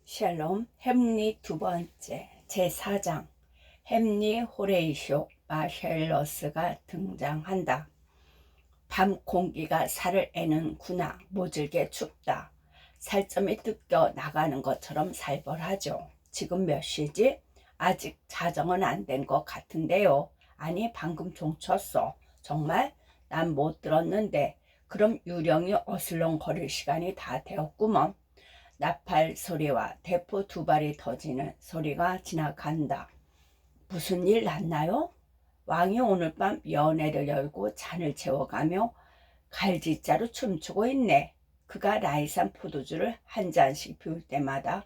샬롬 햄릿 두 번째 제4장 햄리 호레이쇼 마샬러스가 등장한다. 밤 공기가 살을 애는구나. 모질게 춥다. 살점이 뜯겨 나가는 것처럼 살벌하죠. 지금 몇 시지? 아직 자정은 안 된 것 같은데요. 아니 방금 종 쳤어. 정말? 난 못 들었는데. 그럼 유령이 어슬렁거릴 시간이 다 되었구먼. 나팔 소리와 대포 두 발이 터지는 소리가 지나간다. 무슨 일 났나요? 왕이 오늘 밤 연회를 열고 잔을 채워가며 갈지자로 춤추고 있네. 그가 라이산 포도주를 한 잔씩 비울 때마다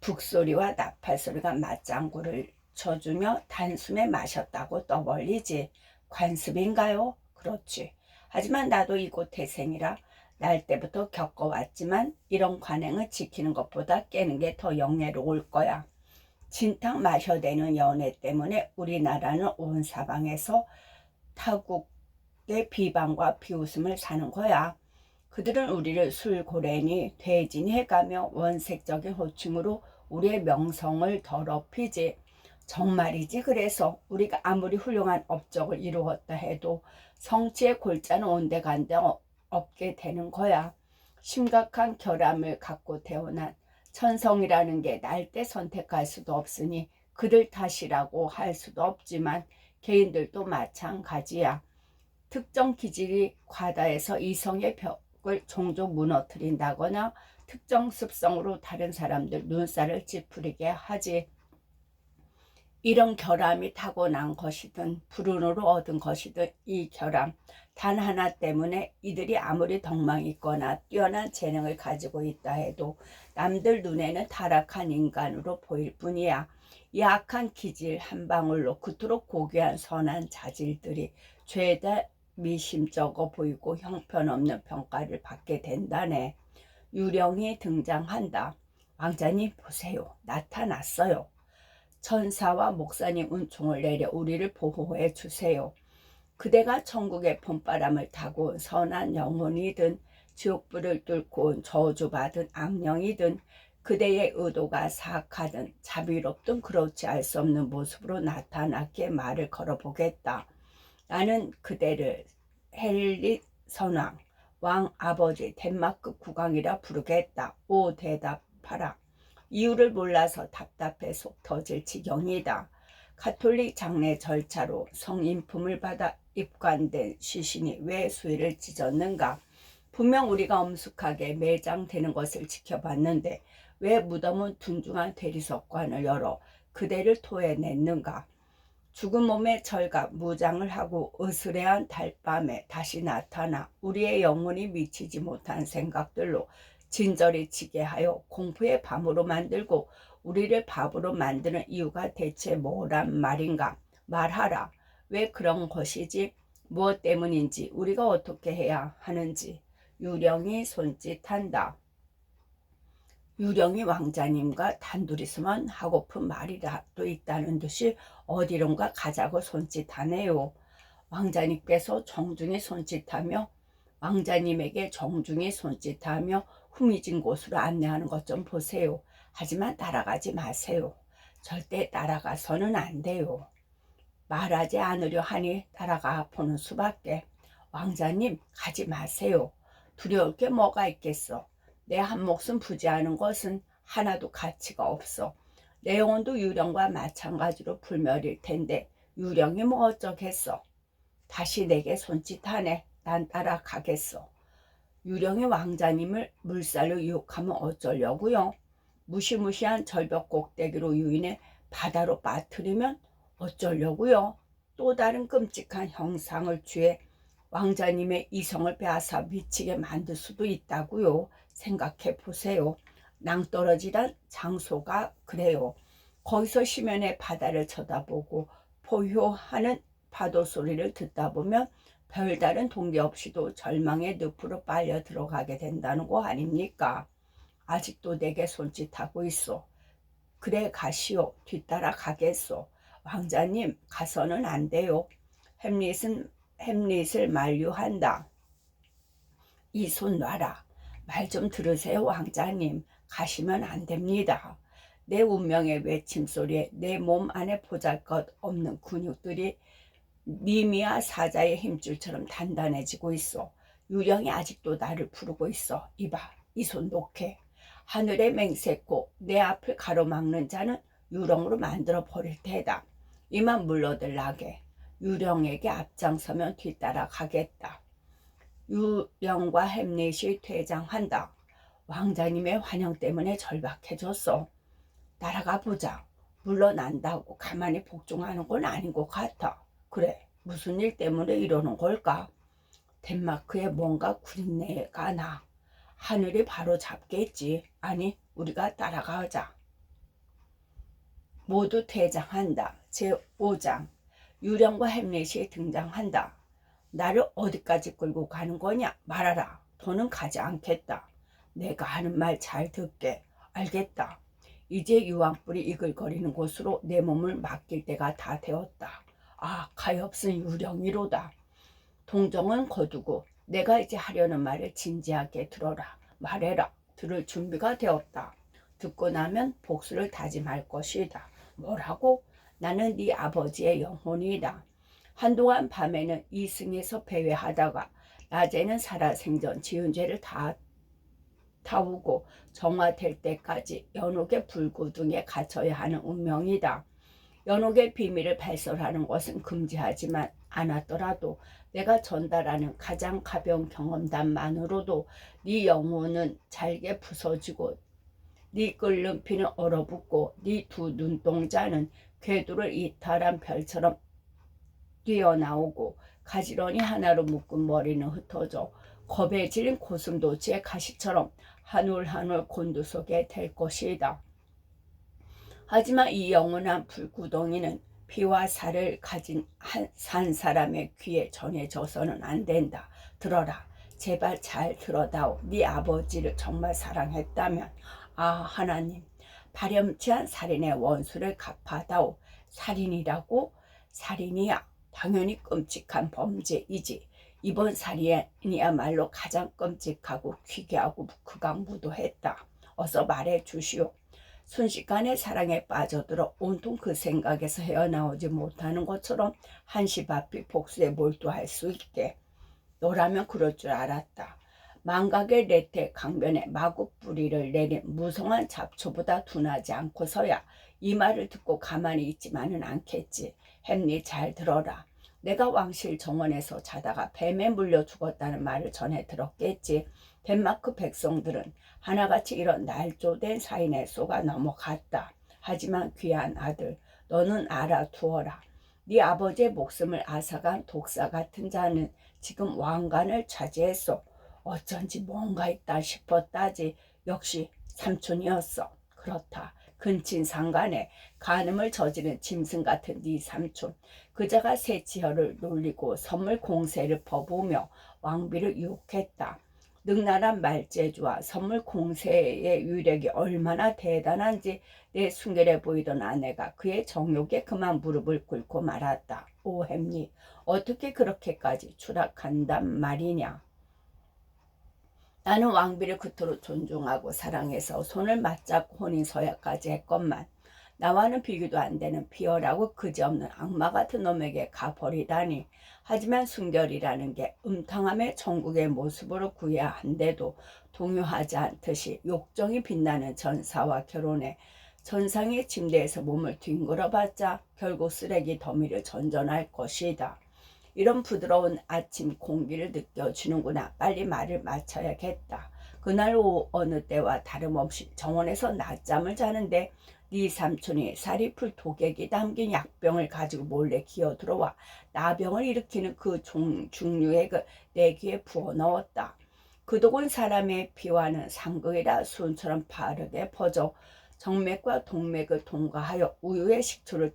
북소리와 나팔 소리가 맞장구를 쳐주며 단숨에 마셨다고 떠벌리지. 관습인가요? 그렇지. 하지만 나도 이곳 태생이라 날 때부터 겪어왔지만 이런 관행을 지키는 것보다 깨는 게 더 영예로울 거야. 진탕 마셔대는 연애 때문에 우리나라는 온 사방에서 타국의 비방과 비웃음을 사는 거야. 그들은 우리를 술고래니 돼지니 해가며 원색적인 호칭으로 우리의 명성을 더럽히지. 정말이지. 그래서 우리가 아무리 훌륭한 업적을 이루었다 해도 성취의 골자는 온데간데 없게 되는 거야. 심각한 결함을 갖고 태어난 천성이라는 게 날때 선택할 수도 없으니 그들 탓이라고 할 수도 없지만 개인들도 마찬가지야. 특정 기질이 과다해서 이성의 벽을 종종 무너뜨린다거나 특정 습성으로 다른 사람들 눈살을 찌푸리게 하지. 이런 결함이 타고난 것이든 불운으로 얻은 것이든 이 결함 단 하나 때문에 이들이 아무리 덕망이 있거나 뛰어난 재능을 가지고 있다 해도 남들 눈에는 타락한 인간으로 보일 뿐이야. 이 악한 기질 한 방울로 그토록 고귀한 선한 자질들이 죄다 미심쩍어 보이고 형편없는 평가를 받게 된다네. 유령이 등장한다. 왕자님 보세요. 나타났어요. 천사와 목사님 은총을 내려 우리를 보호해 주세요. 그대가 천국의 봄바람을 타고 온 선한 영혼이든 지옥불을 뚫고 온 저주받은 악령이든 그대의 의도가 사악하든 자비롭든 그렇지 알 수 없는 모습으로 나타났기에 말을 걸어보겠다. 나는 그대를 헬릿 선왕, 왕 아버지 덴마크 국왕이라 부르겠다. 오 대답하라. 이유를 몰라서 답답해 속 터질 지경이다. 가톨릭 장례 절차로 성인품을 받아 입관된 시신이 왜 수위를 찢었는가? 분명 우리가 엄숙하게 매장되는 것을 지켜봤는데 왜 무덤은 둔중한 대리석관을 열어 그대를 토해냈는가? 죽은 몸에 절가 무장을 하고 으스레한 달밤에 다시 나타나 우리의 영혼이 미치지 못한 생각들로 진저리 치게 하여 공포의 밤으로 만들고 우리를 바보로 만드는 이유가 대체 뭐란 말인가? 말하라. 왜 그런 것이지? 무엇 때문인지 우리가 어떻게 해야 하는지. 유령이 손짓한다. 유령이 왕자님과 단둘이서만 하고픈 말이라도 있다는 듯이 어디론가 가자고 손짓하네요. 왕자님께서 정중히 손짓하며 왕자님에게 정중히 손짓하며 후미진 곳으로 안내하는 것 좀 보세요. 하지만 따라가지 마세요. 절대 따라가서는 안 돼요. 말하지 않으려 하니 따라가 보는 수밖에. 왕자님 가지 마세요. 두려울 게 뭐가 있겠어. 내 한 목숨 부지하는 것은 하나도 가치가 없어. 내 영혼도 유령과 마찬가지로 불멸일 텐데 유령이 뭐 어쩌겠어. 다시 내게 손짓하네. 난 따라가겠어. 유령이 왕자님을 물살로 유혹하면 어쩌려고요? 무시무시한 절벽 꼭대기로 유인해 바다로 빠뜨리면 어쩌려고요? 또 다른 끔찍한 형상을 취해 왕자님의 이성을 빼앗아 미치게 만들 수도 있다고요. 생각해 보세요. 낭떠러지란 장소가 그래요. 거기서 심연의 바다를 쳐다보고 포효하는 파도 소리를 듣다 보면 별다른 동기 없이도 절망의 늪으로 빨려 들어가게 된다는 거 아닙니까? 아직도 내게 손짓하고 있어. 그래 가시오. 뒤따라 가겠소. 왕자님 가서는 안 돼요. 햄릿을 만류한다. 이 손 놔라. 말 좀 들으세요 왕자님. 가시면 안 됩니다. 내 운명의 외침소리에 내 몸 안에 보잘것없는 근육들이 미미와 사자의 힘줄처럼 단단해지고 있어. 유령이 아직도 나를 부르고 있어. 이봐, 이 손 놓게. 하늘에 맹세코 내 앞을 가로막는 자는 유령으로 만들어 버릴 테다. 이만 물러들라게. 유령에게 앞장서면 뒤따라 가겠다. 유령과 햄릿이 퇴장한다. 왕자님의 환영 때문에 절박해졌어. 날아가 보자. 물러난다고 가만히 복종하는 건 아닌 것 같아. 그래, 무슨 일 때문에 이러는 걸까? 덴마크에 뭔가 구린내가 나. 하늘이 바로 잡겠지. 아니, 우리가 따라가자. 모두 퇴장한다. 제5장. 유령과 햄릿이 등장한다. 나를 어디까지 끌고 가는 거냐? 말하라. 더는 가지 않겠다. 내가 하는 말 잘 듣게. 알겠다. 이제 유황불이 이글거리는 곳으로 내 몸을 맡길 때가 다 되었다. 아, 가엾은 유령이로다. 동정은 거두고 내가 이제 하려는 말을 진지하게 들어라. 말해라. 들을 준비가 되었다. 듣고 나면 복수를 다짐할 것이다. 뭐라고? 나는 네 아버지의 영혼이다. 한동안 밤에는 이승에서 배회하다가 낮에는 살아생전 지은 죄를 다 타오고 정화될 때까지 연옥의 불구둥에 갇혀야 하는 운명이다. 연옥의 비밀을 발설하는 것은 금지하지만 않았더라도 내가 전달하는 가장 가벼운 경험담만으로도 네 영혼은 잘게 부서지고 네 끓는 피는 얼어붙고 네 두 눈동자는 궤도를 이탈한 별처럼 뛰어나오고 가지런히 하나로 묶은 머리는 흩어져 겁에 질린 고슴도치의 가시처럼 한 올 한 올 곤두서게 될 것이다. 하지만 이 영원한 불구덩이는 피와 살을 가진 산 사람의 귀에 전해져서는 안 된다. 들어라. 제발 잘 들어다오. 네 아버지를 정말 사랑했다면 아 하나님 파렴치한 살인의 원수를 갚아다오. 살인이라고? 살인이야. 당연히 끔찍한 범죄이지. 이번 살인이야말로 가장 끔찍하고 기괴하고 극악무도했다. 어서 말해 주시오. 순식간에 사랑에 빠져들어 온통 그 생각에서 헤어나오지 못하는 것처럼 한시바삐 복수에 몰두할 수 있게. 너라면 그럴 줄 알았다. 망각의 레테 강변에 마구 뿌리를 내린 무성한 잡초보다 둔하지 않고서야 이 말을 듣고 가만히 있지만은 않겠지. 햄릿 잘 들어라. 내가 왕실 정원에서 자다가 뱀에 물려 죽었다는 말을 전해 들었겠지. 덴마크 백성들은 하나같이 이런 날조된 사인에 쏘가 넘어갔다. 하지만 귀한 아들, 너는 알아두어라. 네 아버지의 목숨을 앗아간 독사 같은 자는 지금 왕관을 차지했어. 어쩐지 뭔가 있다 싶었다지. 역시 삼촌이었어. 그렇다. 근친상간에 간음을 저지른 짐승 같은 네 삼촌. 그자가 세치혈을 놀리고 선물 공세를 퍼부으며 왕비를 유혹했다. 능란한 말재주와 선물 공세의 위력이 얼마나 대단한지 내 순결해 보이던 아내가 그의 정욕에 그만 무릎을 꿇고 말았다. 오 햄릿, 어떻게 그렇게까지 추락한단 말이냐. 나는 왕비를 그토록 존중하고 사랑해서 손을 맞잡고 혼인서약까지 했건만 나와는 비교도 안 되는 비열하고 그지없는 악마 같은 놈에게 가버리다니. 하지만 순결이라는 게 음탕함의 천국의 모습으로 구해야 한데도 동요하지 않듯이 욕정이 빛나는 전사와 결혼해 전상의 침대에서 몸을 뒹굴어봤자 결국 쓰레기 더미를 전전할 것이다. 이런 부드러운 아침 공기를 느껴지는구나. 빨리 말을 마쳐야겠다. 그날 오후 어느 때와 다름없이 정원에서 낮잠을 자는데 네 삼촌이 사리풀 독액이 담긴 약병을 가지고 몰래 기어 들어와 나병을 일으키는 그 중류액을 내 귀에 부어 넣었다. 그 독은 사람의 피와는 상극이라 수은처럼 바르게 퍼져 정맥과 동맥을 통과하여 우유에 식초를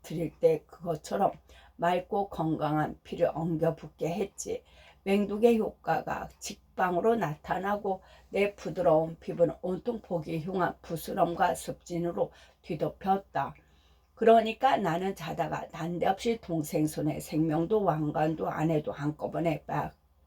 드릴 때 그것처럼 맑고 건강한 피를 엉겨 붓게 했지. 맹독의 효과가 직방으로 나타나고 내 부드러운 피부는 온통 보기 흉한 부스럼과 습진으로 뒤덮였다. 그러니까 나는 자다가 난데없이 동생 손에 생명도 왕관도 아내도 한꺼번에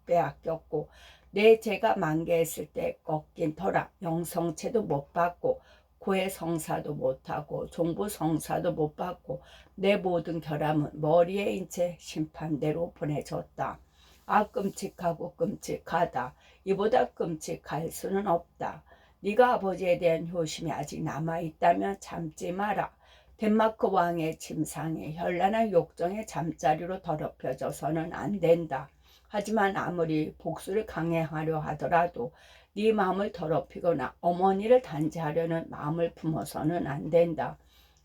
빼앗겼고 내 죄가 만개했을 때 꺾인 터라 영성체도 못 받고 고해 성사도 못하고 종부 성사도 못 받고 내 모든 결함은 머리에 인채 심판대로 보내줬다. 아 끔찍하고 끔찍하다. 이보다 끔찍할 수는 없다. 네가 아버지에 대한 효심이 아직 남아있다면 참지 마라. 덴마크 왕의 침상에 현란한 욕정의 잠자리로 더럽혀져서는 안 된다. 하지만 아무리 복수를 강행하려 하더라도 네 마음을 더럽히거나 어머니를 단죄하려는 마음을 품어서는 안 된다.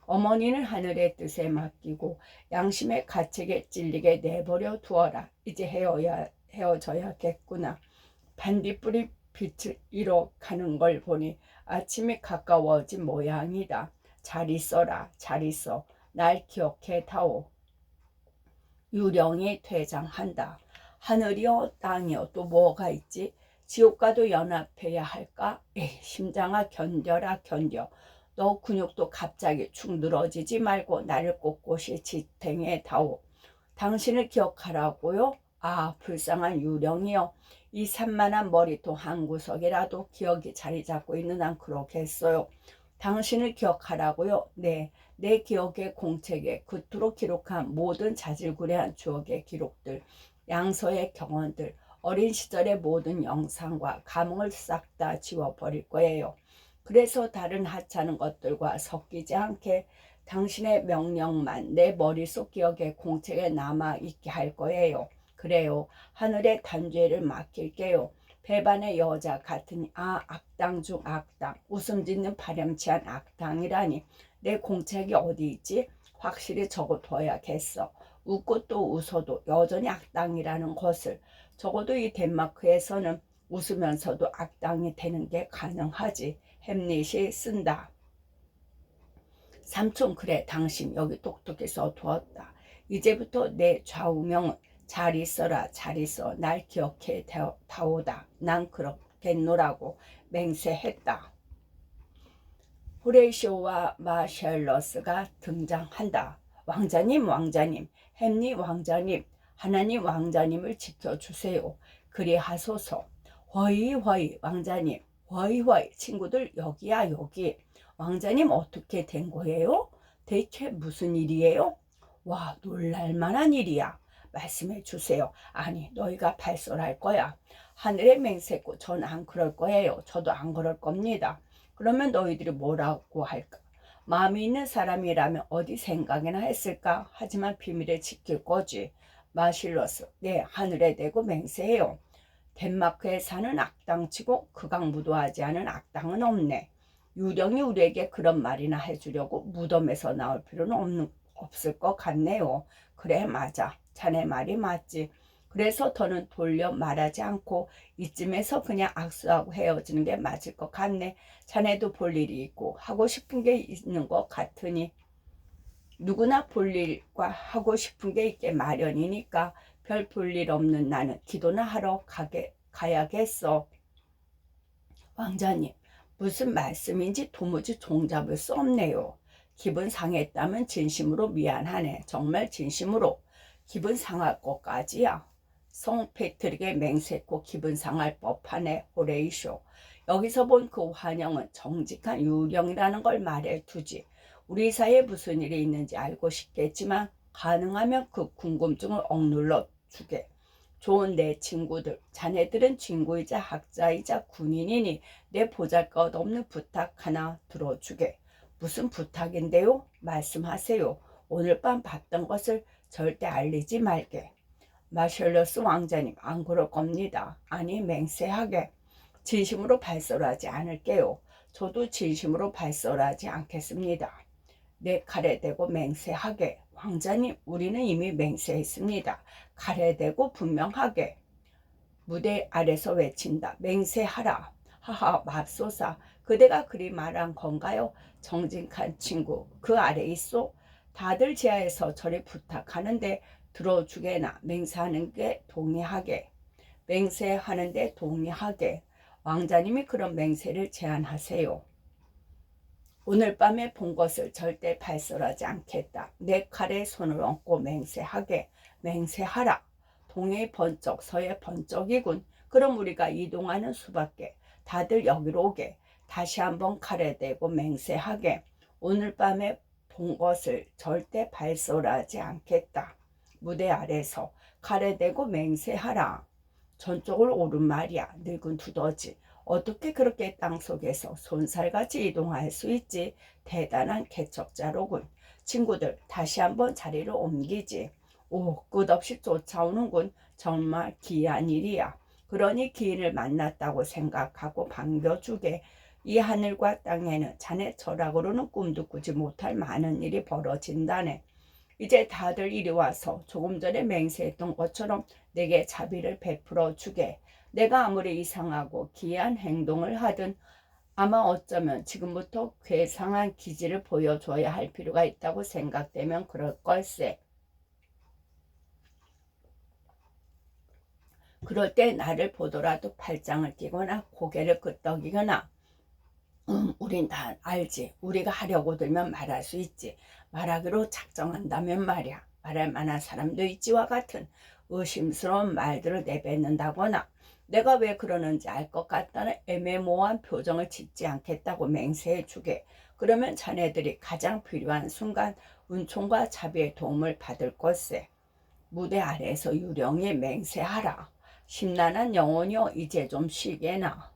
어머니는 하늘의 뜻에 맡기고 양심의 가책에 찔리게 내버려 두어라. 이제 헤어져야겠구나. 반딧불이 빛을 잃어가는 걸 보니 아침이 가까워진 모양이다. 잘 있어라, 잘 있어. 날 기억해 다오. 유령이 퇴장한다. 하늘이여 땅이여 또 뭐가 있지? 지옥과도 연합해야 할까? 에이, 심장아 견뎌라 견뎌. 너 근육도 갑자기 축 늘어지지 말고 나를 꼿꼿이 지탱해 다오. 당신을 기억하라고요? 아 불쌍한 유령이여. 이 산만한 머리통 한 구석이라도 기억이 자리 잡고 있는 한 그렇겠어요. 당신을 기억하라고요? 네, 내 기억의 공책에 그토록 기록한 모든 자질구레한 추억의 기록들, 양서의 경험들, 어린 시절의 모든 영상과 감흥을 싹 다 지워버릴 거예요. 그래서 다른 하찮은 것들과 섞이지 않게 당신의 명령만 내 머릿속 기억의 공책에 남아있게 할 거예요. 그래요. 하늘의 단죄를 맡길게요. 배반의 여자 같으니 아 악당 중 악당, 웃음 짓는 파렴치한 악당이라니. 내 공책이 어디 있지? 확실히 적어둬야겠어. 웃고 또 웃어도 여전히 악당이라는 것을. 적어도 이 덴마크에서는 웃으면서도 악당이 되는 게 가능하지. 햄릿이 쓴다. 삼촌 그래 당신 여기 똑똑히 써두었다. 이제부터 내 좌우명은 잘 있어라 잘 있어 날 기억해 다오다. 난 그렇겠노라고 맹세했다. 호레이쇼와 마샬러스가 등장한다. 왕자님 왕자님 햄릿 왕자님 하나님 왕자님을 지켜주세요. 그리하소서. 허이 왕자님 허이 친구들 여기야 여기. 왕자님 어떻게 된 거예요? 대체 무슨 일이에요? 와 놀랄만한 일이야. 말씀해 주세요. 아니 너희가 발설할 거야. 하늘의 맹세코 전 안 그럴 거예요. 저도 안 그럴 겁니다. 그러면 너희들이 뭐라고 할까? 마음이 있는 사람이라면 어디 생각이나 했을까? 하지만 비밀에 지킬 거지. 마실러스 네 하늘에 대고 맹세해요. 덴마크에 사는 악당치고 극악무도하지 않은 악당은 없네. 유령이 우리에게 그런 말이나 해주려고 무덤에서 나올 필요는 없을 것 같네요. 그래 맞아. 자네 말이 맞지. 그래서 더는 돌려 말하지 않고 이쯤에서 그냥 악수하고 헤어지는 게 맞을 것 같네. 자네도 볼 일이 있고 하고 싶은 게 있는 것 같으니. 누구나 볼 일과 하고 싶은 게 있게 마련이니까 별 볼 일 없는 나는 기도나 하러 가야겠어. 왕자님 무슨 말씀인지 도무지 종잡을 수 없네요. 기분 상했다면 진심으로 미안하네. 정말 진심으로. 기분 상할 것까지야. 성 패트릭의 맹세코 기분 상할 법하네. 호레이쇼. 여기서 본 그 환영은 정직한 유령이라는 걸 말해두지. 우리 사이에 무슨 일이 있는지 알고 싶겠지만 가능하면 그 궁금증을 억눌러 주게. 좋은 내 친구들, 자네들은 친구이자 학자이자 군인이니 내 보잘것없는 부탁 하나 들어주게. 무슨 부탁인데요? 말씀하세요. 오늘 밤 봤던 것을 절대 알리지 말게. 마셜러스 왕자님 안 그럴 겁니다. 아니 맹세하게. 진심으로 발설하지 않을게요. 저도 진심으로 발설하지 않겠습니다. 내 칼에 대고 맹세하게. 왕자님 우리는 이미 맹세했습니다. 칼에 대고 분명하게. 무대 아래서 외친다. 맹세하라. 하하 맙소사. 그대가 그리 말한 건가요? 정직한 친구 그 아래 있소? 다들 지하에서 저리 부탁하는데 들어주게나. 맹세하는 게 동의하게. 맹세하는데 동의하게. 왕자님이 그런 맹세를 제안하세요. 오늘 밤에 본 것을 절대 발설하지 않겠다. 내 칼에 손을 얹고 맹세하게. 맹세하라. 동해 번쩍 서해 번쩍이군. 그럼 우리가 이동하는 수밖에. 다들 여기로 오게. 다시 한번 칼에 대고 맹세하게. 오늘 밤에 본 것을 절대 발설하지 않겠다. 무대 아래서 칼에 대고 맹세하라. 전쪽을 오른 말이야. 늙은 두더지. 어떻게 그렇게 땅속에서 손살같이 이동할 수 있지? 대단한 개척자로군. 친구들 다시 한번 자리를 옮기지. 오, 끝없이 쫓아오는군. 정말 기이한 일이야. 그러니 기인을 만났다고 생각하고 반겨주게. 이 하늘과 땅에는 자네 철학으로는 꿈도 꾸지 못할 많은 일이 벌어진다네. 이제 다들 이리 와서 조금 전에 맹세했던 것처럼 내게 자비를 베풀어 주게. 내가 아무리 이상하고 기이한 행동을 하든 아마 어쩌면 지금부터 괴상한 기질을 보여줘야 할 필요가 있다고 생각되면 그럴 걸세. 그럴 때 나를 보더라도 팔짱을 끼거나 고개를 끄덕이거나 우린 다 알지. 우리가 하려고 들면 말할 수 있지. 말하기로 작정한다면 말이야. 말할 만한 사람도 있지와 같은 의심스러운 말들을 내뱉는다거나 내가 왜 그러는지 알 것 같다는 애매모호한 표정을 짓지 않겠다고 맹세해 주게. 그러면 자네들이 가장 필요한 순간 은총과 자비의 도움을 받을 것세. 무대 아래에서 유령이 맹세하라. 심란한 영혼이여 이제 좀 쉬게나.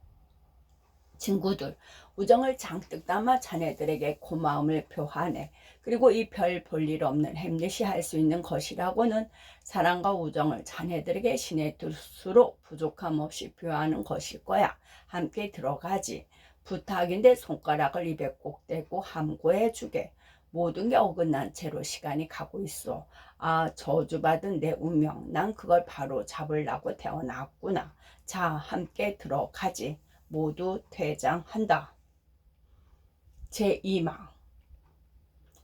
친구들, 우정을 잔뜩 담아 자네들에게 고마움을 표하네. 그리고 이 별 볼 일 없는 햄릿이 할 수 있는 것이라고는 사랑과 우정을 자네들에게 신의 뜻으로 부족함 없이 표하는 것일 거야. 함께 들어가지. 부탁인데 손가락을 입에 꼭 대고 함구해 주게. 모든 게 어긋난 채로 시간이 가고 있어. 아, 저주받은 내 운명. 난 그걸 바로 잡으려고 태어났구나. 자, 함께 들어가지. 모두 퇴장한다. 제2막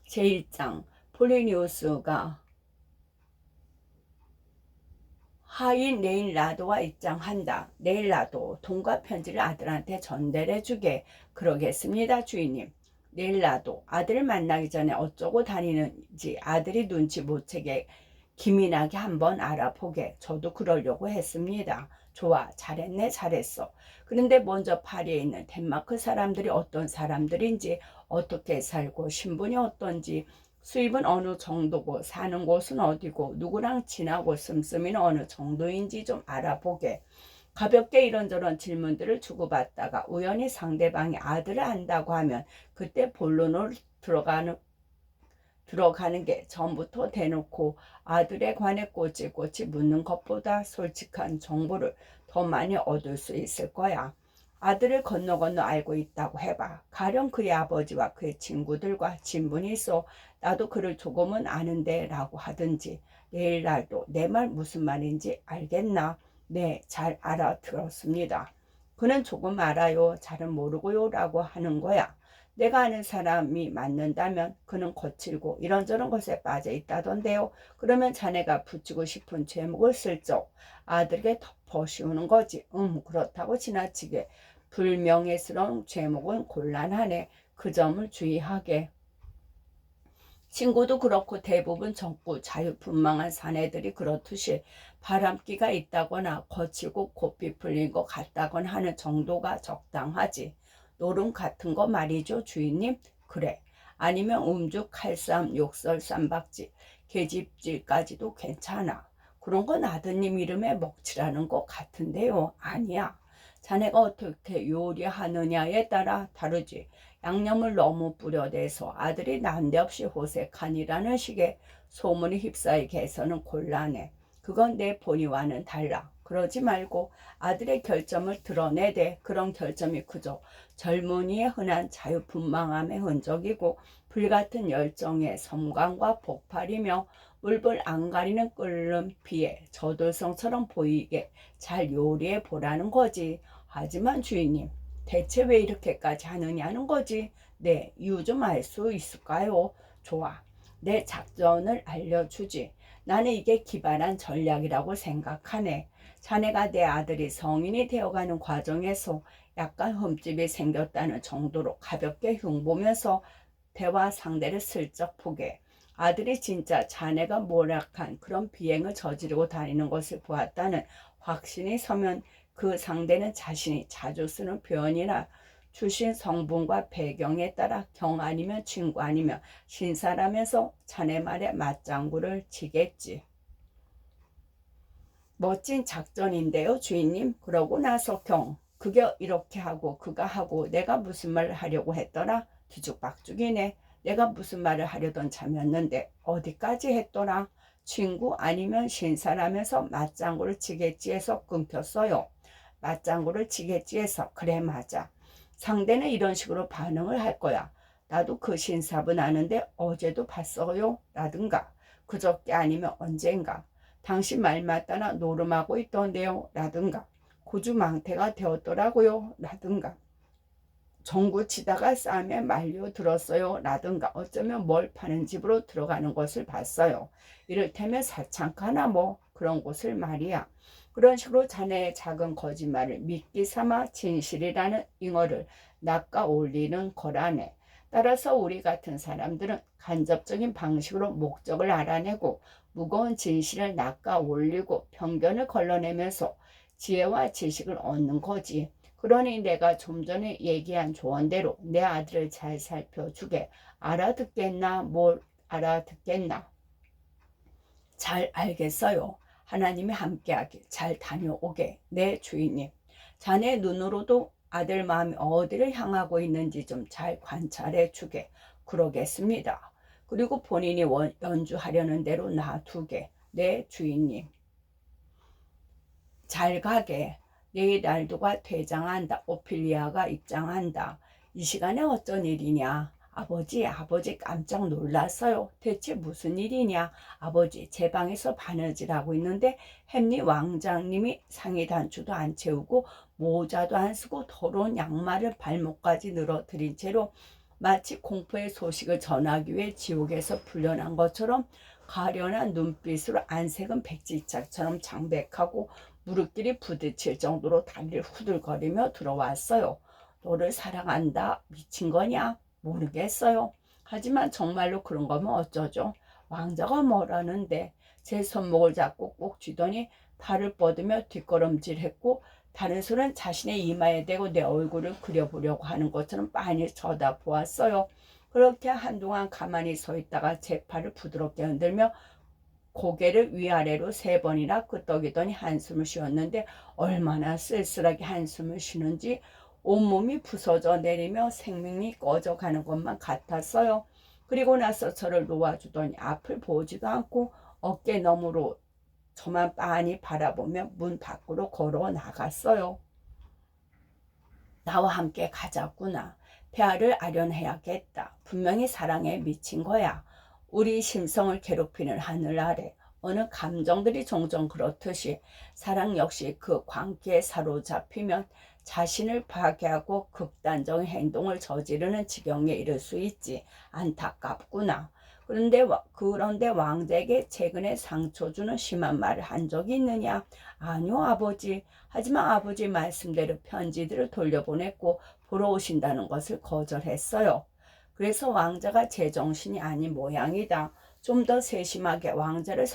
제1장 폴리니우스가 하인 네일라도와 입장한다. 네일라도 돈과 편지를 아들한테 전달해 주게. 그러겠습니다, 주인님. 네일라도 아들을 만나기 전에 어쩌고 다니는지 아들이 눈치 못 채게 기민하게 한번 알아보게. 저도 그러려고 했습니다. 좋아, 잘했네, 잘했어. 그런데 먼저 파리에 있는 덴마크 사람들이 어떤 사람들인지, 어떻게 살고 신분이 어떤지, 수입은 어느 정도고 사는 곳은 어디고 누구랑 친하고 씀씀이는 어느 정도인지 좀 알아보게. 가볍게 이런저런 질문들을 주고받다가 우연히 상대방이 아들을 안다고 하면 그때 본론으로 들어가는 게 전부터 대놓고 아들에 관해 꼬치꼬치 묻는 것보다 솔직한 정보를 더 많이 얻을 수 있을 거야. 아들을 건너 알고 있다고 해봐. 가령 그의 아버지와 그의 친구들과 친분이 있어. 나도 그를 조금은 아는데 라고 하든지. 내일 날도 내 말 무슨 말인지 알겠나? 네, 잘 알아들었습니다. 그는 조금 알아요, 잘은 모르고요 라고 하는 거야. 내가 아는 사람이 맞는다면 그는 거칠고 이런저런 것에 빠져 있다던데요. 그러면 자네가 붙이고 싶은 제목을 슬쩍 아들에게 덮어 씌우는 거지. 그렇다고 지나치게 불명예스러운 제목은 곤란하네. 그 점을 주의하게. 친구도 그렇고 대부분 젊고 자유분방한 사내들이 그렇듯이 바람기가 있다거나 거칠고 고삐 풀린 것 같다거나 하는 정도가 적당하지. 노름 같은 거 말이죠, 주인님? 그래. 아니면 음주, 칼싸움, 욕설, 쌈박질, 계집질까지도 괜찮아. 그런 건 아드님 이름에 먹칠하는 것 같은데요. 아니야. 자네가 어떻게 요리하느냐에 따라 다르지. 양념을 너무 뿌려대서 아들이 난데없이 호색하니라는 식의 소문이 휩싸이게 해서는 곤란해. 그건 내 본의와는 달라. 그러지 말고 아들의 결점을 드러내되 그런 결점이 그저 젊은이의 흔한 자유분방함의 흔적이고 불같은 열정의 섬광과 폭발이며 물불 안 가리는 끓는 피에 저돌성처럼 보이게 잘 요리해 보라는 거지. 하지만 주인님, 대체 왜 이렇게까지 하느냐는 거지. 네, 이유 좀 알 수 있을까요? 좋아, 내 작전을 알려주지. 나는 이게 기발한 전략이라고 생각하네. 자네가 내 아들이 성인이 되어가는 과정에서 약간 흠집이 생겼다는 정도로 가볍게 흉보면서 대화 상대를 슬쩍 보게. 아들이 진짜 자네가 모략한 그런 비행을 저지르고 다니는 것을 보았다는 확신이 서면 그 상대는 자신이 자주 쓰는 표현이나 출신 성분과 배경에 따라 경 아니면 친구 아니면 신사라면서 자네 말에 맞장구를 치겠지. 멋진 작전인데요, 주인님. 그러고 나서 경, 그게 이렇게 하고 그가 하고 내가 무슨 말을 하려고 했더라? 뒤죽박죽이네. 내가 무슨 말을 하려던 참이었는데 어디까지 했더라? 친구 아니면 신사라면서 맞장구를 치겠지 해서 끊겼어요. 맞장구를 치겠지 해서 그래 맞아. 상대는 이런 식으로 반응을 할 거야. 나도 그 신사분 아는데 어제도 봤어요. 라든가 그저께 아니면 언젠가. 당신 말 맞다나 노름하고 있던데요. 라든가 고주망태가 되었더라고요. 라든가 정구 치다가 싸움에 말려 들었어요. 라든가 어쩌면 뭘 파는 집으로 들어가는 것을 봤어요. 이를테면 사창가나 뭐 그런 곳을 말이야. 그런 식으로 자네의 작은 거짓말을 미끼 삼아 진실이라는 잉어를 낚아 올리는 거라네. 따라서 우리 같은 사람들은 간접적인 방식으로 목적을 알아내고 무거운 진실을 낚아 올리고 편견을 걸러내면서 지혜와 지식을 얻는 거지. 그러니 내가 좀 전에 얘기한 조언대로 내 아들을 잘 살펴주게. 알아듣겠나? 뭘 알아듣겠나? 잘 알겠어요. 하나님이 함께하길. 잘 다녀오게. 네, 주인님. 자네 눈으로도 아들 마음이 어디를 향하고 있는지 좀 잘 관찰해 주게. 그러겠습니다. 그리고 본인이 연주하려는 대로 놔두게. 네, 주인님. 잘 가게. 내일 날도가 퇴장한다. 오피리아가 입장한다. 이 시간에 어쩐 일이냐? 아버지 깜짝 놀랐어요. 대체 무슨 일이냐? 아버지 제 방에서 바느질하고 있는데 햄리 왕장님이 상의 단추도 안 채우고 모자도 안 쓰고 더러운 양말을 발목까지 늘어뜨린 채로 마치 공포의 소식을 전하기 위해 지옥에서 풀려난 것처럼 가련한 눈빛으로 안색은 백지짝처럼 창백하고 무릎끼리 부딪힐 정도로 다리를 후들거리며 들어왔어요. 너를 사랑한다. 미친 거냐? 모르겠어요. 하지만 정말로 그런 거면 어쩌죠? 왕자가 뭐라는데 제 손목을 잡고 꼭 쥐더니 팔을 뻗으며 뒷걸음질했고 다른 손은 자신의 이마에 대고 내 얼굴을 그려보려고 하는 것처럼 빤히 쳐다보았어요. 그렇게 한동안 가만히 서 있다가 제 팔을 부드럽게 흔들며 고개를 위아래로 3번이나 끄덕이더니 한숨을 쉬었는데 얼마나 쓸쓸하게 한숨을 쉬는지 온몸이 부서져 내리며 생명이 꺼져가는 것만 같았어요. 그리고 나서 저를 놓아주더니 앞을 보지도 않고 어깨 너머로 저만 빤히 바라보며 문 밖으로 걸어 나갔어요. 나와 함께 가자꾸나. 폐하를 아련해야겠다. 분명히 사랑에 미친 거야. 우리 심성을 괴롭히는 하늘 아래 어느 감정들이 종종 그렇듯이 사랑 역시 그 광기에 사로잡히면 자신을 파괴하고 극단적인 행동을 저지르는 지경에 이를 수 있지. 안타깝구나. 그런데 왕자에게 최근에 상처 주는 심한 말을 한 적이 있느냐? 아니요, 아버지. 하지만 아버지 말씀대로 편지들을 돌려보냈고 보러 오신다는 것을 거절했어요. 그래서 왕자가 제정신이 아닌 모양이다. 좀 더 세심하게 왕자를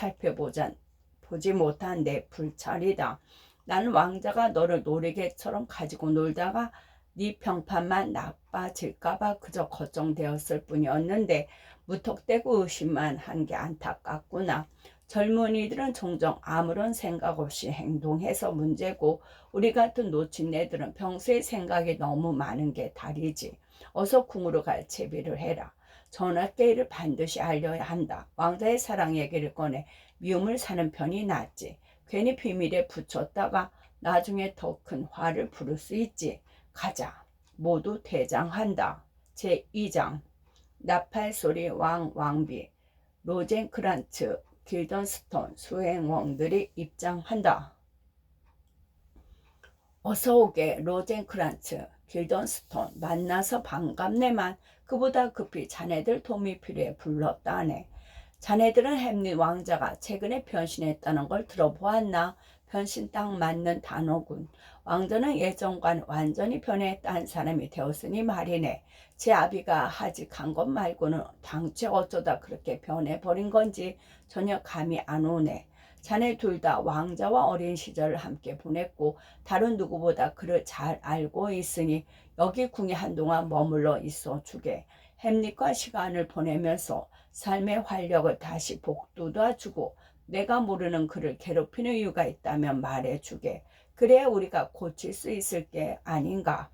보지 못한 내 불찰이다. 나는 왕자가 너를 놀이개처럼 가지고 놀다가 네 평판만 나빠질까봐 그저 걱정되었을 뿐이었는데 무턱대고 의심만 한 게 안타깝구나. 젊은이들은 종종 아무런 생각 없이 행동해서 문제고 우리 같은 노친네들은 평소에 생각이 너무 많은 게 다리지. 어서 궁으로 갈 채비를 해라. 전학계를 반드시 알려야 한다. 왕자의 사랑 얘기를 꺼내 미움을 사는 편이 낫지. 괜히 비밀에 붙였다가 나중에 더 큰 화를 부를 수 있지. 가자. 모두 퇴장한다. 제2장 나팔소리 왕비 로젠크란츠 길던스톤 수행원들이 입장한다. 어서 오게 로젠크란츠 길던스톤 만나서 반갑네만. 그보다 급히 자네들 도움이 필요해 불렀다네. 자네들은 햄릿 왕자가 최근에 변신했다는 걸 들어보았나? 변신 딱 맞는 단어군. 왕자는 예전과는 완전히 변했다는 사람이 되었으니 말이네. 제 아비가 하직한 것 말고는 당최 어쩌다 그렇게 변해버린 건지 전혀 감이 안 오네. 자네 둘 다 왕자와 어린 시절을 함께 보냈고 다른 누구보다 그를 잘 알고 있으니 여기 궁에 한동안 머물러 있어 주게. 햄릿과 시간을 보내면서 삶의 활력을 다시 복돋아 주고 내가 모르는 그를 괴롭히는 이유가 있다면 말해주게. 그래야 우리가 고칠 수 있을 게 아닌가.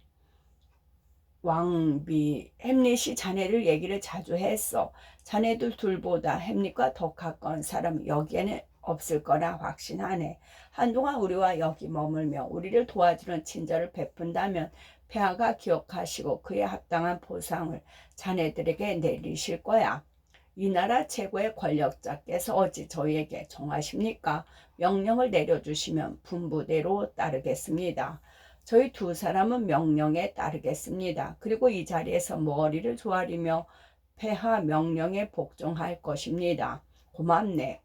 왕비, 햄릿이 자네를 얘기를 자주 했어. 자네들 둘보다 햄릿과 더 가까운 사람은 여기에는 없을 거라 확신하네. 한동안 우리와 여기 머물며 우리를 도와주는 친절을 베푼다면 폐하가 기억하시고 그에 합당한 보상을 자네들에게 내리실 거야. 이 나라 최고의 권력자께서 어찌 저희에게 정하십니까? 명령을 내려주시면 분부대로 따르겠습니다. 저희 두 사람은 명령에 따르겠습니다. 그리고 이 자리에서 머리를 조아리며 폐하 명령에 복종할 것입니다. 고맙네.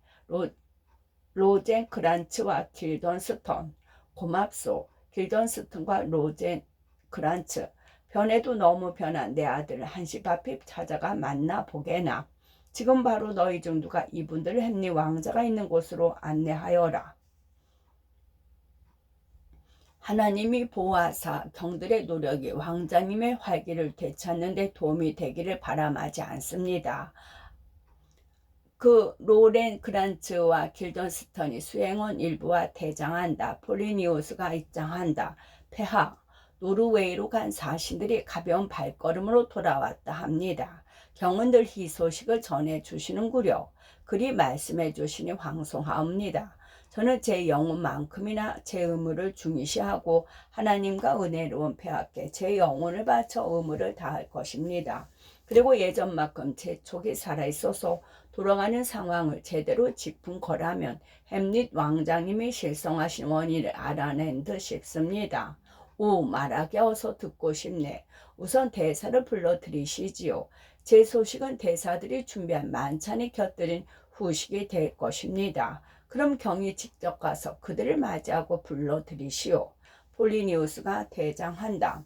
로젠크란츠와 길던스턴. 고맙소. 길던스턴과 로젠크란츠. 변해도 너무 변한 내 아들을 한시바피 찾아가 만나보게나. 지금 바로 너희 중 누가 이분들을 햄릿 왕자가 있는 곳으로 안내하여라. 하나님이 보호하사 경들의 노력이 왕자님의 활기를 되찾는 데 도움이 되기를 바람하지 않습니다. 그 로렌 그란츠와 길던스턴이 수행원 일부와 대장한다. 폴리니우스가 입장한다. 폐하, 노르웨이로 간 사신들이 가벼운 발걸음으로 돌아왔다 합니다. 경은들 이 소식을 전해주시는구려. 그리 말씀해 주시니 황송하옵니다. 저는 제 영혼만큼이나 제 의무를 중시하고 하나님과 은혜로운 폐하께 제 영혼을 바쳐 의무를 다할 것입니다. 그리고 예전만큼 제 촉이 살아있어서 돌아가는 상황을 제대로 짚은 거라면 햄릿 왕자님이 실성하신 원인을 알아낸 듯 싶습니다. 오, 말하게 어서 듣고 싶네. 우선 대사를 불러드리시지요. 제 소식은 대사들이 준비한 만찬이 곁들인 후식이 될 것입니다. 그럼 경이 직접 가서 그들을 맞이하고 불러드리시오. 폴리니우스가 대장한다.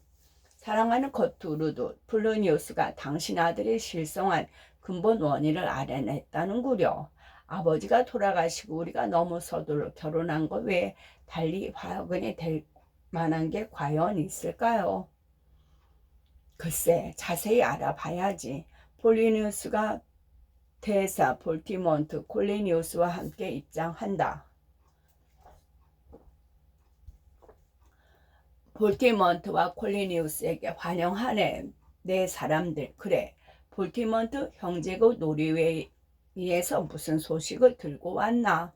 사랑하는 거투르도, 폴리니우스가 당신 아들이 실성한 근본 원인을 알아냈다는구려. 아버지가 돌아가시고 우리가 너무 서둘러 결혼한 것 외에 달리 화근이 될 만한 게 과연 있을까요? 글쎄, 자세히 알아봐야지. 폴리니우스가 대사 볼티몬트 콜리니우스와 함께 입장한다. 볼티몬트와 콜리니우스에게 환영하네. 네 사람들. 그래, 볼티몬트 형제국 노르웨이에서 무슨 소식을 들고 왔나?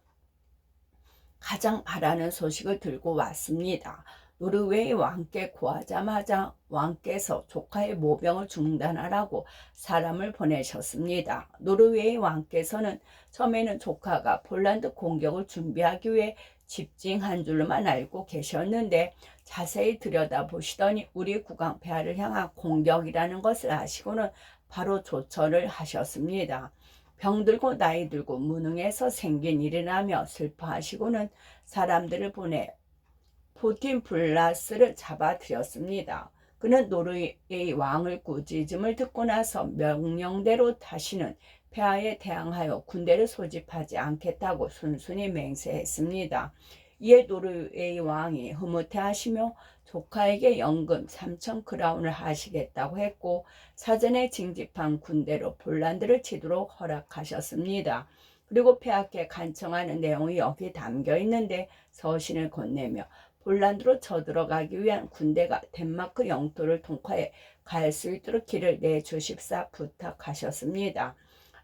가장 바라는 소식을 들고 왔습니다. 노르웨이 왕께 구하자마자 왕께서 조카의 모병을 중단하라고 사람을 보내셨습니다. 노르웨이 왕께서는 처음에는 조카가 폴란드 공격을 준비하기 위해 집중한 줄로만 알고 계셨는데 자세히 들여다보시더니 우리 국왕 폐하를 향한 공격이라는 것을 아시고는 바로 조처를 하셨습니다. 병들고 나이 들고 무능해서 생긴 일이라며 슬퍼하시고는 사람들을 보내 푸틴 블라스를 잡아들였습니다. 그는 노르웨이 왕을 꾸짖음을 듣고 나서 명령대로 다시는 폐하에 대항하여 군대를 소집하지 않겠다고 순순히 맹세했습니다. 이에 노르웨이 왕이 흐뭇해하시며 조카에게 연금 3,000 크라운을 하시겠다고 했고 사전에 징집한 군대로 폴란드를 치도록 허락하셨습니다. 그리고 폐하께 간청하는 내용이 여기 담겨 있는데 서신을 건네며 폴란드로 쳐들어가기 위한 군대가 덴마크 영토를 통과해 갈 수 있도록 길을 내주십사 부탁하셨습니다.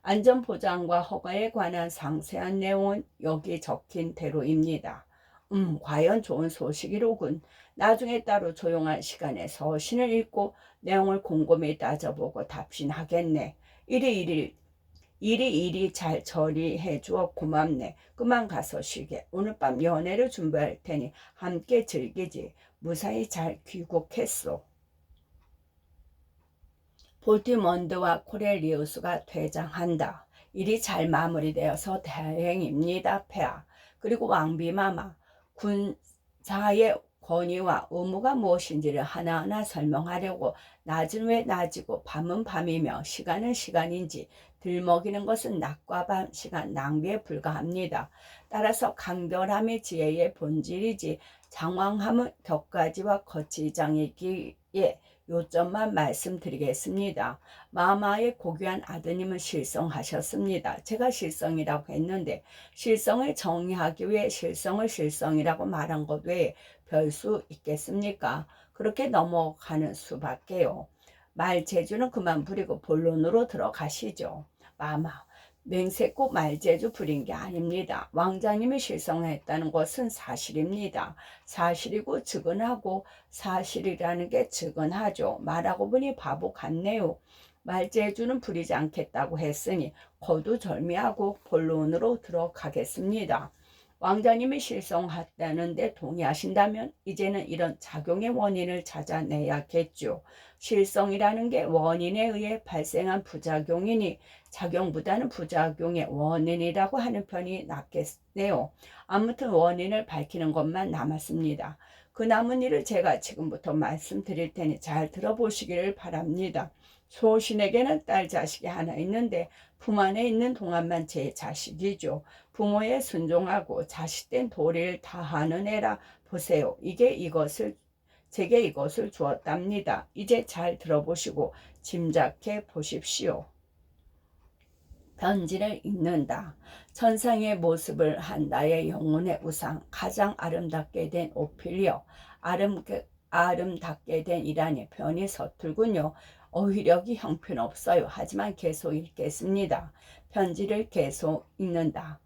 안전보장과 허가에 관한 상세한 내용은 여기 적힌 대로입니다. 과연 좋은 소식이로군. 나중에 따로 조용한 시간에 서신을 읽고 내용을 곰곰이 따져보고 답신하겠네. 일이 잘 처리해 주어 고맙네. 그만 가서 쉬게. 오늘 밤 연애를 준비할 테니 함께 즐기지. 무사히 잘 귀국했소. 볼티몬드와 코렐리우스가 퇴장한다. 일이 잘 마무리되어서 다행입니다, 폐하. 그리고 왕비마마, 군사의 권위와 의무가 무엇인지를 하나하나 설명하려고 낮은 왜 낮이고 밤은 밤이며 시간은 시간인지 들먹이는 것은 낮과 밤 시간 낭비에 불과합니다. 따라서 강렬함이 지혜의 본질이지 장황함은 격가지와 거치장이기에 요점만 말씀드리겠습니다. 마마의 고귀한 아드님은 실성하셨습니다. 제가 실성이라고 했는데 실성을 정의하기 위해 실성을 실성이라고 말한 것 외에 별 수 있겠습니까? 그렇게 넘어가는 수밖에요. 말 재주는 그만 부리고 본론으로 들어가시죠. 마마, 맹세코 말재주 부린 게 아닙니다. 왕자님이 실성했다는 것은 사실입니다. 사실이고 즉은하고 사실이라는 게 즉은하죠. 말하고 보니 바보 같네요. 말재주는 부리지 않겠다고 했으니 거두절미하고 본론으로 들어가겠습니다. 왕자님이 실성했다는데 동의하신다면 이제는 이런 작용의 원인을 찾아내야겠죠. 실성이라는 게 원인에 의해 발생한 부작용이니 작용보다는 부작용의 원인이라고 하는 편이 낫겠네요. 아무튼 원인을 밝히는 것만 남았습니다. 그 남은 일을 제가 지금부터 말씀드릴 테니 잘 들어보시기를 바랍니다. 소신에게는 딸 자식이 하나 있는데 품 안에 있는 동안만 제 자식이죠. 부모에 순종하고 자식된 도리를 다하는 애라 보세요. 제게 이것을 주었답니다. 이제 잘 들어보시고 짐작해 보십시오. 편지를 읽는다. 천상의 모습을 한 나의 영혼의 우상, 가장 아름답게 된 오피리어, 아름답게 된 이라니 편이 서툴군요. 어휘력이 형편없어요. 하지만 계속 읽겠습니다. 편지를 계속 읽는다.